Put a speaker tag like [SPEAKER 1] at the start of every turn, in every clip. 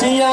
[SPEAKER 1] 6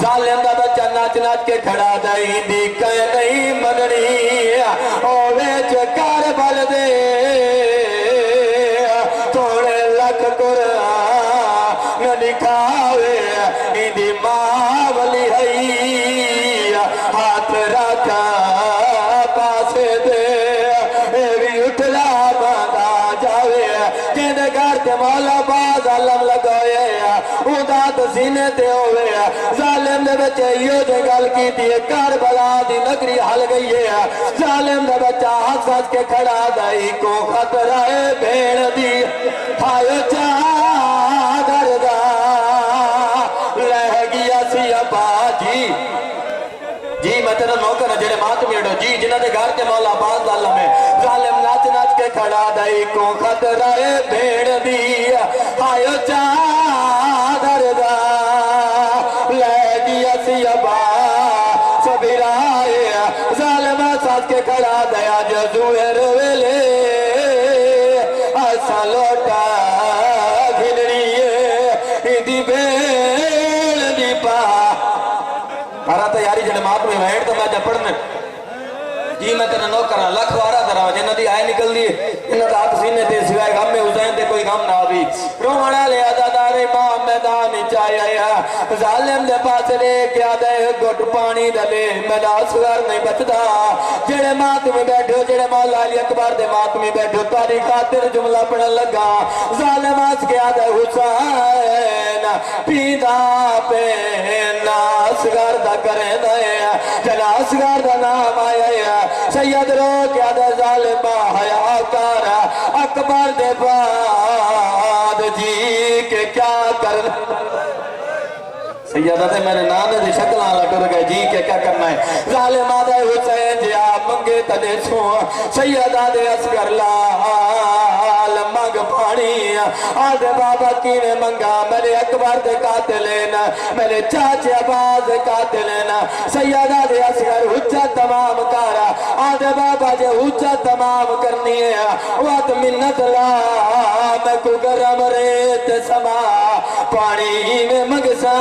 [SPEAKER 1] ظالم دا بچہ ناچ ناچ کے کھڑا دائی دی کہیں نہیں مننی او ویچ کار بل دے توڑے لکھ قرآن نہ دکھاوے ایدی ماں ولی ہے ہاتھ رکھا پاسے دے بھی اٹھلا باندھا جاوے جیندے گھر تے مولا باز علم لگوئے اوداد سینے تے ہوئے ظالم دے بچے یوں دے گل کی دیئے کربلا دی نگری حل گئی ہے ظالم دے بچہ ہاتھ ساتھ کے کھڑا دائی کو خطرہ بھیڑ دی ہائے چادر دا لہ گیا سی ابا جی جی میں تیرا نوکر جڑے ماتمی اڑو جی جنہ دے گھر تے مولا باز اللہ میں ظالم ناچ ناچ کے کھڑا دائی کو خطرہ بھیڑ دی آئیو چادر دا لے گیا سی ابا سبیرائے ظالم ساتھ کے کھڑا دیا جزویر ویلے ایسا لوٹا گھلریے دی بھیڑ دی پا کارا تیاری جڑے مات میں ویڑ تو میں جب پڑھنے جی میں تیرا نوکرا لکھ وارا درہ جنہ دی آئے نکل دیئے انہ دا آت سینے تے سوائے غم میں حسین تے کوئی غم نہ بھی رومڑا لے عزادار امام میدان چاہیا یا ظالم دے پاس لے کیا دے گھٹ پانی دلے میدہ اصغر نہیں بچدا جڑے مات میں بیٹھو جڑے مولا علی اکبر دے مات میں بیٹھو تاری خاطر جملہ پڑھن لگا ظالم آس کیا دے حسین پیدا پینا اصغر دا کریں دے جنا اصغر دا نام آیا سید رو کیا دے ظالمہ حیاء کارا اکبر دے بعد جی کے کیا کر سیدہ تے میرے نانے دی شکل آلہ کر گئے جی کے کیا کرنا ہے ظالمہ دے حسین جی آپ منگے تدے سوں سیدہ دے اصغر لال مانگ پانی آدھے بابا کینے منگا میرے اکبر دے قاتلین میرے چاچے عباس دے قاتلین سیدہ دے اصغر حجت تمام کارا آدھے بابا جے حجت تمام کرنی ہے وقت منت لا میں کو گرم ریت سما پانی میں مگسا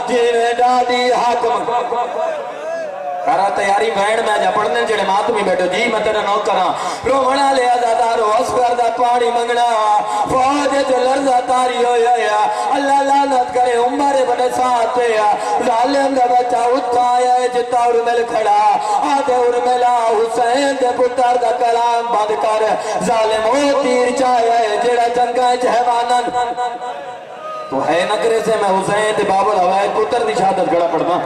[SPEAKER 1] جیوے ڈاڈی حاکم کارا تیاری بہن میں جا پڑھنے جڑے ماتمی بیٹھو جی میں تیرا نوکرا رومنا لے عزادارو اصغر دا پانی منگنا فوج جو لرزہ تاری ہو یا اللہ لعنت کرے عمر بن ساتھ یا ظالم دا بچہ اٹھا آیا ہے جتا ارمل کھڑا آدھے ارملا حسین دے پتر دا کلام بند کر ظالم او تیر چاہیا ہے جڑا جنگا جہوانن تو ہے نکرے سے میں حسین دے بابر ہوائے پتر دی شہادت گھڑا پڑھنا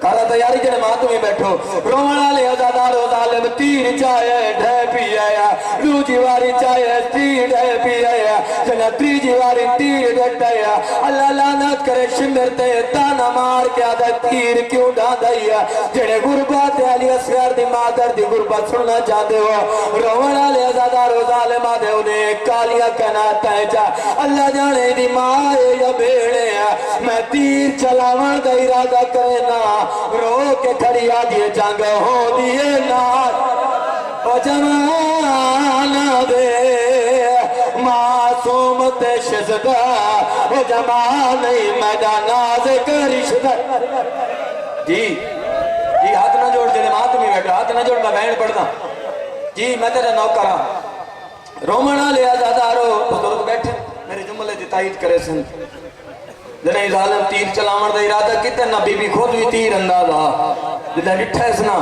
[SPEAKER 1] کارا تیاری جڑے ماتو میں بیٹھو رومنا لے عزادارو ظالم تیر چاہے ڈھے پی آیا رو جیواری چاہے تیر ڈھے پی آیا جنہ تری جیواری تیر ڈھٹ آیا اللہ لعنت کرے شمرتے تانا مار کے آدھا تیر کیوں ڈھاند آیا جڑے غربات علی اصغر دی مادر دی غربت سننا چاہتے ہو رومنا لے عزادارو ظالم آدھے انہیں کالیا کہنا تیجا اللہ جانے دی مائے یا بیڑے میں تیر چلاوان دا ارادہ کرنا رو کے کھڑی آدھیے جنگ ہو دیئے نار او جمانا دے معصوم تے شزدہ او جمانے میدانہ سے کرشدہ جی ہاتھ نہ جوڑ جنہیں مات میں بیٹھا ہاتھ نہ جوڑ میں بہن پڑھتا جی میں تیرا نوکرا رومنا لے عزادارو بزرگ بیٹھے میرے جملے دی تائید کرے سن جنہیں ظالم تیر چلاون دا ارادہ کیتے نا بی بی خود بھی تیر اندازہ جنہیں لٹھا اسنا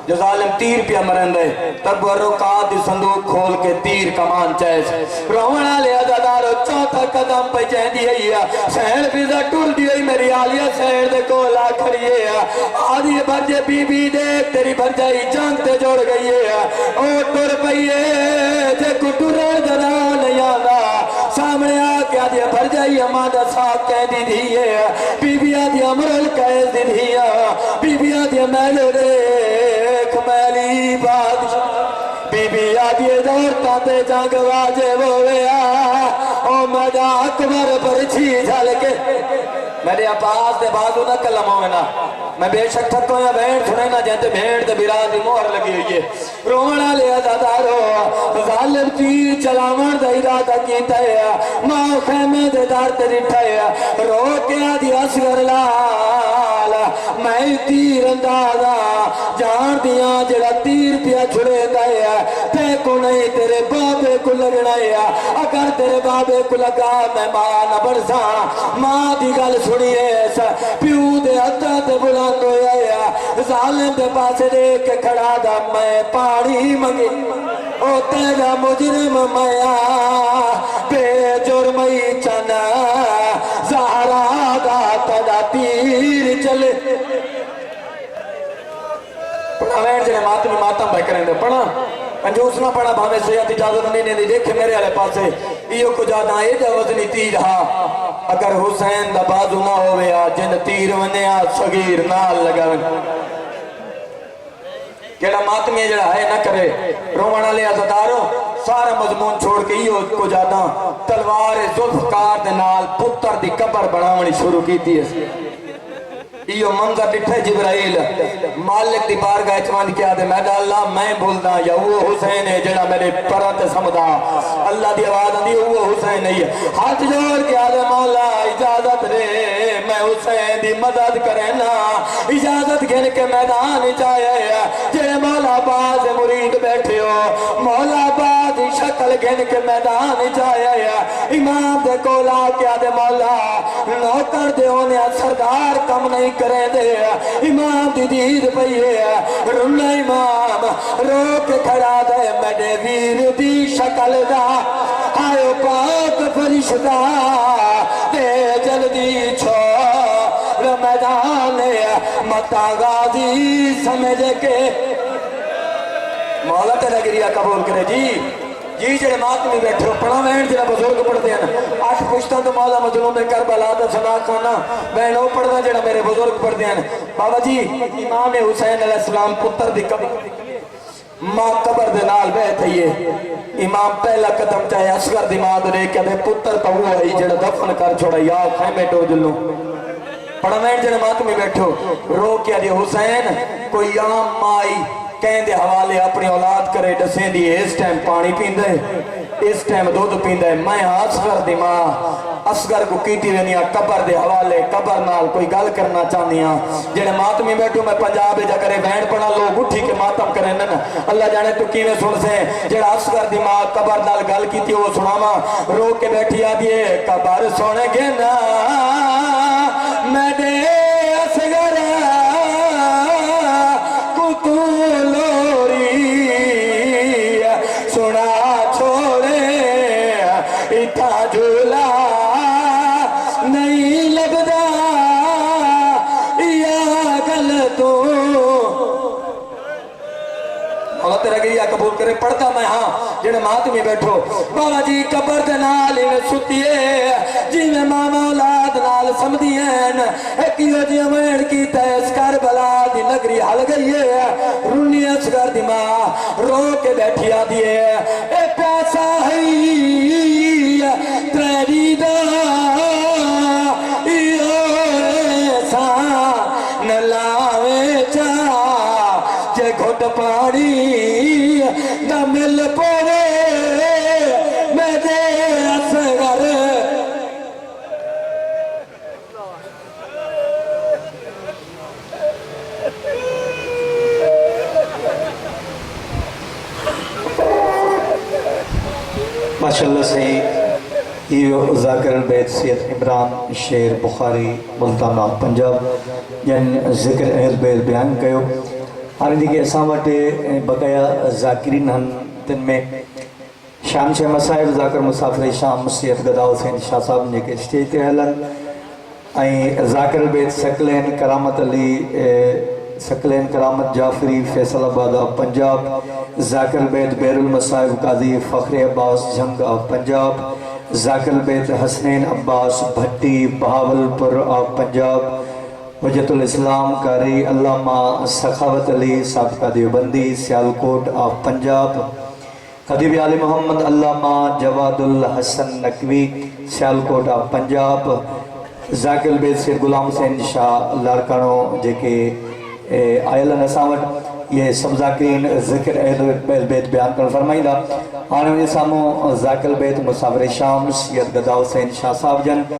[SPEAKER 1] جو ظالم تیر پیا مرن دے تب وہ رکات دی صندوق کھول کے تیر کمان چیس رومنا لے عزادارو چوتھا قدم پہ جہن دی ہے سہر پیزا ٹول دی ہے میری آلیہ سہر دے کولا کھڑیے آدھی برجے بی بی دیکھ تیری برجائی جنگ تے جوڑ گئی ہے او ٹر پئیے جے کٹوران جنان یادا سامنے آکے آدھی برجائی امادہ ساتھ کہہ دی دیئے بی بی آدھی امرل کہہ دی دیئے بی بی آدھی میل ریکھ میلی بادشاہ بی بی آدھی دورتا تے جنگ واجب ہویا او مدہ اکبر پر چھی جھل کے میرے عباس دے بازو نہ کلم ہوئے نا میں بے شک تھکو یا بھیڑ سنے نا جانتے بھیڑ دے بیران دی مہر لگی ہوئی ہے رومنا لیا دادارو ظالم تیر چلاون دا ارادہ کیتا ہے ماں خیمے دے دار تے رٹھا ہے رو کے آدھی اصغر لال میں تیر اندازہ جان دیا جڑا تیر پیا چھڑے دایا تے کو نہیں تیرے بابے کو لگنا ہے اگر تیرے بابے کو لگا میں ماں نہ برسا ماں دی گل سنیے پیو دے ہتھاں تے بلند ہویا ہے ظالم دے پاسے دیکھ کے کھڑا دا میں پانی منگی او تیرا مجرم میا بے جرمی چنا زہرا دا تدا تیر چلے پڑھا وین جنہیں ماتمی ماتم بھائی کریں دے پڑھا انجوس نہ پڑھا بھامے سیاد اجازت نہیں نہیں دیکھے میرے علیہ پاسے ایو کو جانا ہے جا وزنی تیر ہاں اگر حسین دا بازو نہ ہوئے جن تیر ونیا صغیر نال لگا کیڑا ماتمی جڑا ہے نہ کرے رومانہ لے عزداروں سارا مضمون چھوڑ کے ایو کو جانا تلوار ذوالفقار دے نال پتر دی قبر بناونی شروع کی تھی ایو منظر ڈٹھے جبرائیل مالک دی بارگاہ چوان کیا دے میں اللہ میں بھولنا یا وہ حسین ہے جڑا میرے پرات سمدھا اللہ دی آواز دی وہ حسین نہیں ہے ہاتھ جوڑ کیا دے مولا اجازت دے میں حسین دی مدد کرنا اجازت گھن کے میدان چاہے جے مولا باز مرید بیٹھے ہو مولا باز شکل گھن کے میدان چاہے امام دے کولا کیا دے مولا نوکر دے ہونے سردار کم نہیں کریں دے امام دی دید پئیے رنہ امام رو کے کھڑا دے میڈے ویر دی شکل دا آئے پاک فرشتہ دے جلدی چھوڑ میدان متا غازی سمجھ کے مولا تیرا گریہ قبول کرے جی جڑے ماتمی بیٹھے ہو پڑھا وین جڑا بزرگ پڑھتے ہیں 8 پشتہ تو مولا مظلوم کربلا دا سنا کھانا وین وہ پڑھنا جڑا میرے بزرگ پڑھتے ہیں بابا جی امام حسین علیہ السلام پتر دی قبر ماں قبر دے نال بیٹھے یہ امام پہلا قدم چاہے اصغر دی ماں دے کہ دے پتر تو وہ ہے جڑا دفن کر چھوڑا یا خیمے ٹو جلو پڑھا وین جڑے ماتمی بیٹھے ہو رو کیا دی حسین کوئی عام مائی کہیں دے حوالے اپنی اولاد کرے ڈسیں دی اس ٹائم پانی پین دے اس ٹائم دودھ پین دے میں اصغر دی ماں اصغر کو کیتی رہنیا قبر دے حوالے قبر نال کوئی گل کرنا چاہنیاں جنہیں ماتمی بیٹھو میں پنجاب جا کرے بین پڑھا لوگ اٹھی کے ماتم کریں نا اللہ جانے تو کیویں سن سے جڑا اصغر دی ماں قبر نال گل کیتی وہ سناما رو کے بیٹھی آدھیے قبر سونے گے نا میں دے اصغر تیرا گریہ قبول کرے پڑھتا میں ہاں جنہیں ماتمی بیٹھو بابا جی قبر دے نال انہیں سُتیے جی میں ماما اولاد نال سمدھی ہیں ایک یہ جی امین کی تیس کربلا دی نگری حل گئی ہے رونی اصغر دی ماں رو کے بیٹھی آدھیے اے پیسہ ہے تریری دا ایسا نلاوے چاہ جے گھٹ پاڑی نہ مل پورے میں دے اصغر
[SPEAKER 2] ماشاءاللہ سے یہ ذاکر البیت سید عمران شیر بخاری ملتانہ پنجاب جن ذکر اہل بیت بیان کہو ہر دیکھے اسامتے بقایا ذاکرین ہن تن میں شام شہ مسائب ذاکر مسافر شام سید گدا حسین شاہ صاحب نے کے اسٹیج تے ہلن ذاکر البیت سکلین کرامت علی سکلین کرامت جعفری فیصل آباد پنجاب ذاکر البیت بیر المصائب قاضی فخر عباس جھنگ پنجاب ذاکر البیت حسنین عباس بھٹی بہاولپور پنجاب حجت الاسلام قاری علامہ سخاوت علی سابقہ دیوبندی سیالکوٹ پنجاب خطیب علی محمد علامہ جواد الحسن نقوی سیالکوٹ پنجاب ذاکر البیت سید غلام حسین شاہ لارکانو جے آئل نساوٹ یہ سب ذاکرین ذکر اہل بیت بیان کرن فرمائیدہ آنے سامو ذاکر البیت مسافر شام سید گدا حسین شاہ صاحب جن